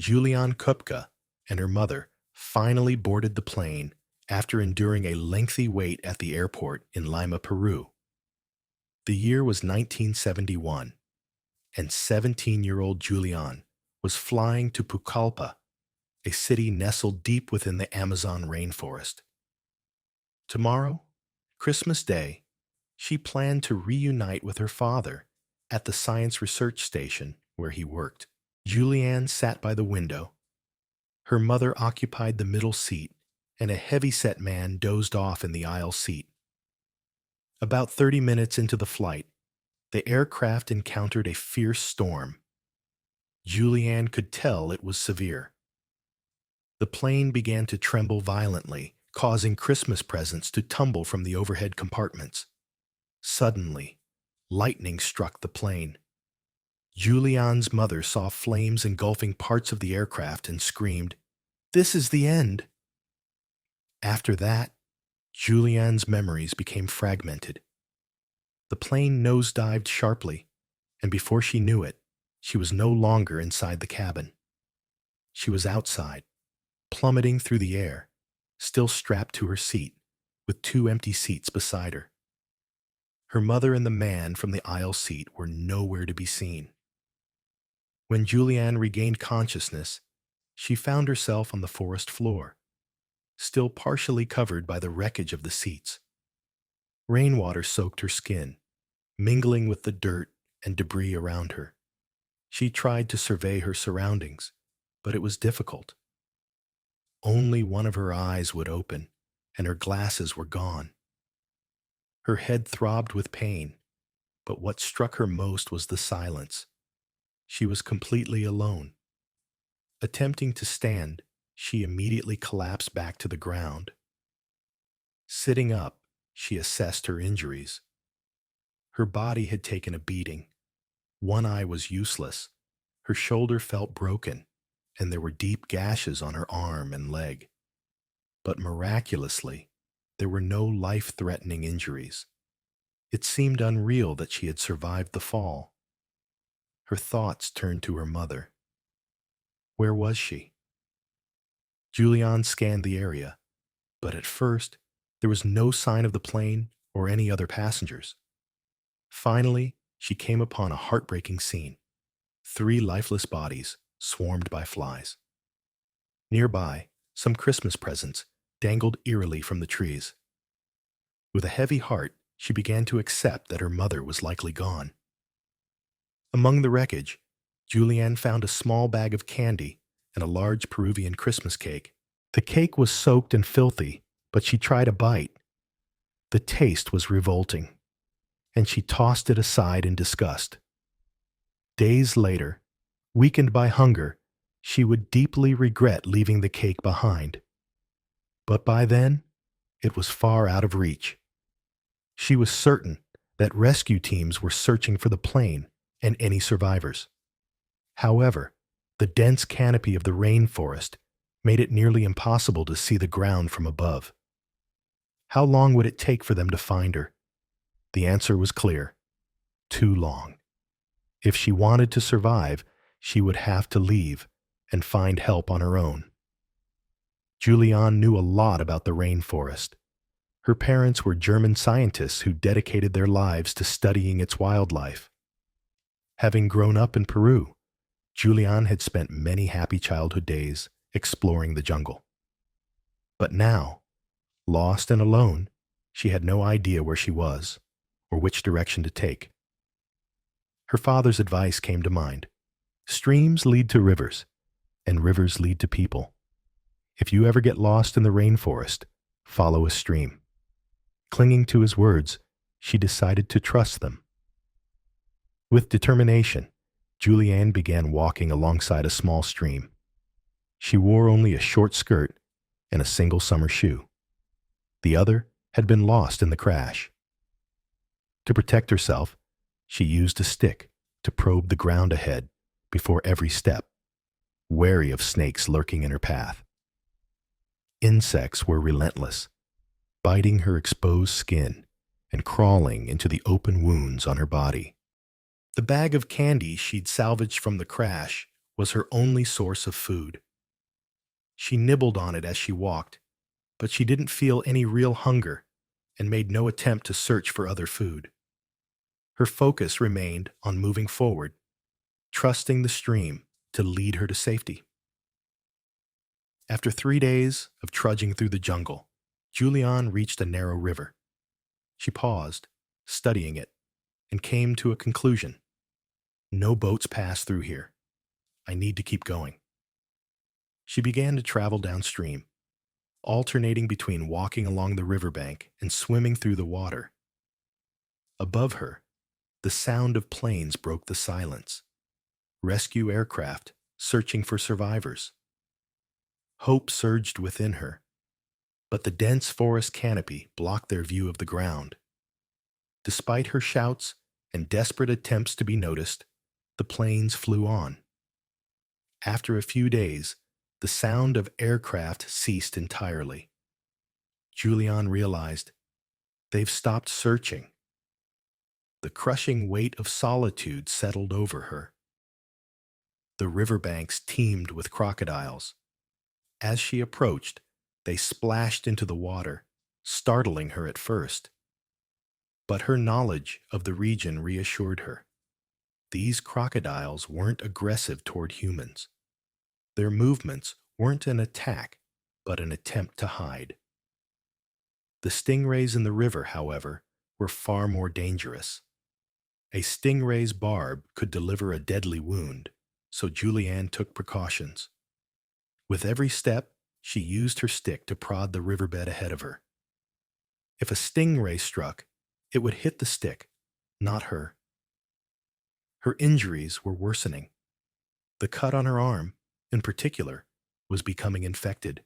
Juliane Kupka and her mother finally boarded the plane after enduring a lengthy wait at the airport in Lima, Peru. The year was 1971, and 17-year-old Juliane was flying to Pucallpa, a city nestled deep within the Amazon rainforest. Tomorrow, Christmas Day, she planned to reunite with her father at the science research station where he worked. Juliane sat by the window. Her mother occupied the middle seat, and a heavy-set man dozed off in the aisle seat. About 30 minutes into the flight, the aircraft encountered a fierce storm. Juliane could tell it was severe. The plane began to tremble violently, causing Christmas presents to tumble from the overhead compartments. Suddenly, lightning struck the plane. Juliane's mother saw flames engulfing parts of the aircraft and screamed, "This is the end!" After that, Juliane's memories became fragmented. The plane nosedived sharply, and before she knew it, she was no longer inside the cabin. She was outside, plummeting through the air, still strapped to her seat, with two empty seats beside her. Her mother and the man from the aisle seat were nowhere to be seen. When Juliane regained consciousness, she found herself on the forest floor, still partially covered by the wreckage of the seats. Rainwater soaked her skin, mingling with the dirt and debris around her. She tried to survey her surroundings, but it was difficult. Only one of her eyes would open, and her glasses were gone. Her head throbbed with pain, but what struck her most was the silence. She was completely alone. Attempting to stand, she immediately collapsed back to the ground. Sitting up, she assessed her injuries. Her body had taken a beating. One eye was useless. Her shoulder felt broken, and there were deep gashes on her arm and leg. But miraculously, there were no life-threatening injuries. It seemed unreal that she had survived the fall. Her thoughts turned to her mother. Where was she? Juliane scanned the area, but at first, there was no sign of the plane or any other passengers. Finally, she came upon a heartbreaking scene. 3 lifeless bodies swarmed by flies. Nearby, some Christmas presents dangled eerily from the trees. With a heavy heart, she began to accept that her mother was likely gone. Among the wreckage, Juliane found a small bag of candy and a large Peruvian Christmas cake. The cake was soaked and filthy, but she tried a bite. The taste was revolting, and she tossed it aside in disgust. Days later, weakened by hunger, she would deeply regret leaving the cake behind. But by then, it was far out of reach. She was certain that rescue teams were searching for the plane and any survivors. However, the dense canopy of the rainforest made it nearly impossible to see the ground from above. How long would it take for them to find her? The answer was clear: too long. If she wanted to survive, she would have to leave and find help on her own. Juliane knew a lot about the rainforest. Her parents were German scientists who dedicated their lives to studying its wildlife. Having grown up in Peru, Juliane had spent many happy childhood days exploring the jungle. But now, lost and alone, she had no idea where she was or which direction to take. Her father's advice came to mind. Streams lead to rivers, and rivers lead to people. If you ever get lost in the rainforest, follow a stream. Clinging to his words, she decided to trust them. With determination, Juliane began walking alongside a small stream. She wore only a short skirt and a single summer shoe. The other had been lost in the crash. To protect herself, she used a stick to probe the ground ahead before every step, wary of snakes lurking in her path. Insects were relentless, biting her exposed skin and crawling into the open wounds on her body. The bag of candy she'd salvaged from the crash was her only source of food. She nibbled on it as she walked, but she didn't feel any real hunger and made no attempt to search for other food. Her focus remained on moving forward, trusting the stream to lead her to safety. After 3 days of trudging through the jungle, Juliane reached a narrow river. She paused, studying it, and came to a conclusion. No boats pass through here. I need to keep going. She began to travel downstream, alternating between walking along the riverbank and swimming through the water. Above her, the sound of planes broke the silence. Rescue aircraft searching for survivors. Hope surged within her, but the dense forest canopy blocked their view of the ground. Despite her shouts and desperate attempts to be noticed, the planes flew on. After a few days, the sound of aircraft ceased entirely. Juliane realized they've stopped searching. The crushing weight of solitude settled over her. The riverbanks teemed with crocodiles. As she approached, they splashed into the water, startling her at first. But her knowledge of the region reassured her. These crocodiles weren't aggressive toward humans. Their movements weren't an attack, but an attempt to hide. The stingrays in the river, however, were far more dangerous. A stingray's barb could deliver a deadly wound, so Juliane took precautions. With every step, she used her stick to prod the riverbed ahead of her. If a stingray struck, it would hit the stick, not her. Her injuries were worsening. The cut on her arm, in particular, was becoming infected.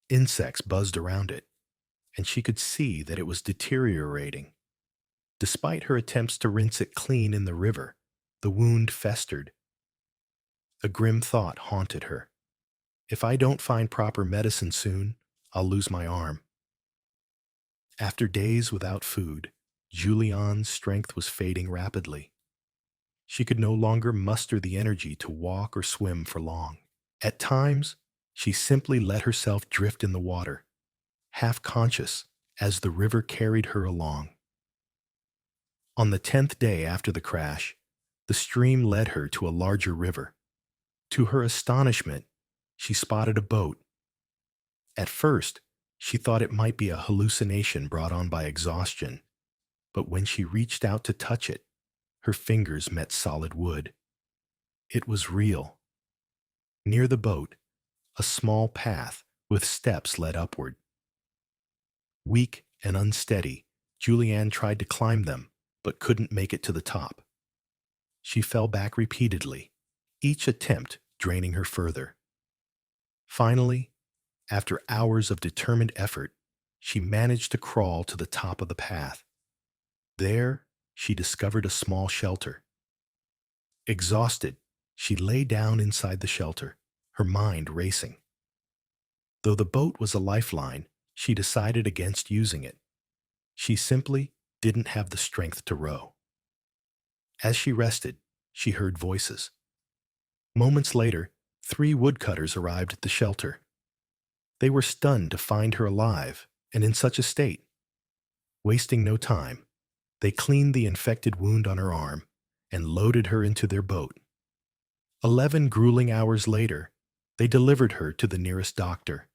Insects buzzed around it, and she could see that it was deteriorating. Despite her attempts to rinse it clean in the river, the wound festered. A grim thought haunted her. If I don't find proper medicine soon, I'll lose my arm. After days without food, Juliane's strength was fading rapidly. She could no longer muster the energy to walk or swim for long. At times, she simply let herself drift in the water, half conscious as the river carried her along. On the 10th day after the crash, the stream led her to a larger river. To her astonishment, she spotted a boat. At first, she thought it might be a hallucination brought on by exhaustion, but when she reached out to touch it, her fingers met solid wood. It was real. Near the boat, a small path with steps led upward. Weak and unsteady, Juliane tried to climb them, but couldn't make it to the top. She fell back repeatedly, each attempt draining her further. Finally, after hours of determined effort, she managed to crawl to the top of the path. There, she discovered a small shelter. Exhausted, she lay down inside the shelter, her mind racing. Though the boat was a lifeline, she decided against using it. She simply didn't have the strength to row. As she rested, she heard voices. Moments later, 3 woodcutters arrived at the shelter. They were stunned to find her alive and in such a state. Wasting no time, they cleaned the infected wound on her arm and loaded her into their boat. 11 grueling hours later, they delivered her to the nearest doctor.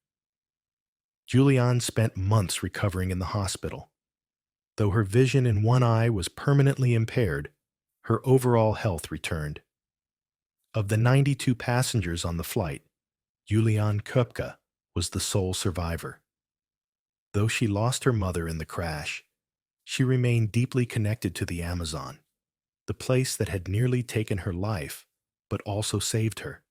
Juliane spent months recovering in the hospital. Though her vision in one eye was permanently impaired, her overall health returned. Of the 92 passengers on the flight, Juliane Köpke was the sole survivor. Though she lost her mother in the crash, she remained deeply connected to the Amazon, the place that had nearly taken her life, but also saved her.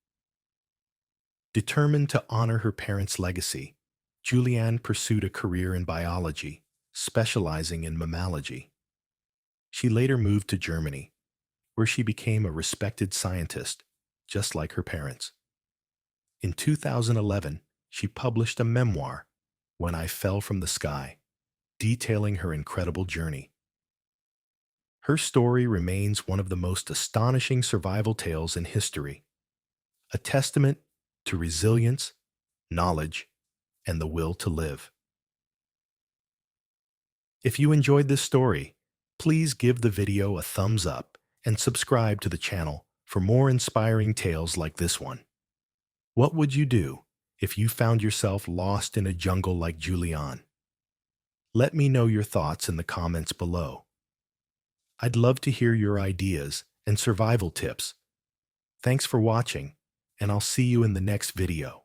Determined to honor her parents' legacy, Juliane pursued a career in biology, specializing in mammalogy. She later moved to Germany, where she became a respected scientist, just like her parents. In 2011, she published a memoir, When I Fell from the Sky, detailing her incredible journey. Her story remains one of the most astonishing survival tales in history, a testament to resilience, knowledge, and the will to live. If you enjoyed this story, please give the video a thumbs up and subscribe to the channel for more inspiring tales like this one. What would you do if you found yourself lost in a jungle like Juliane? Let me know your thoughts in the comments below. I'd love to hear your ideas and survival tips. Thanks for watching, and I'll see you in the next video.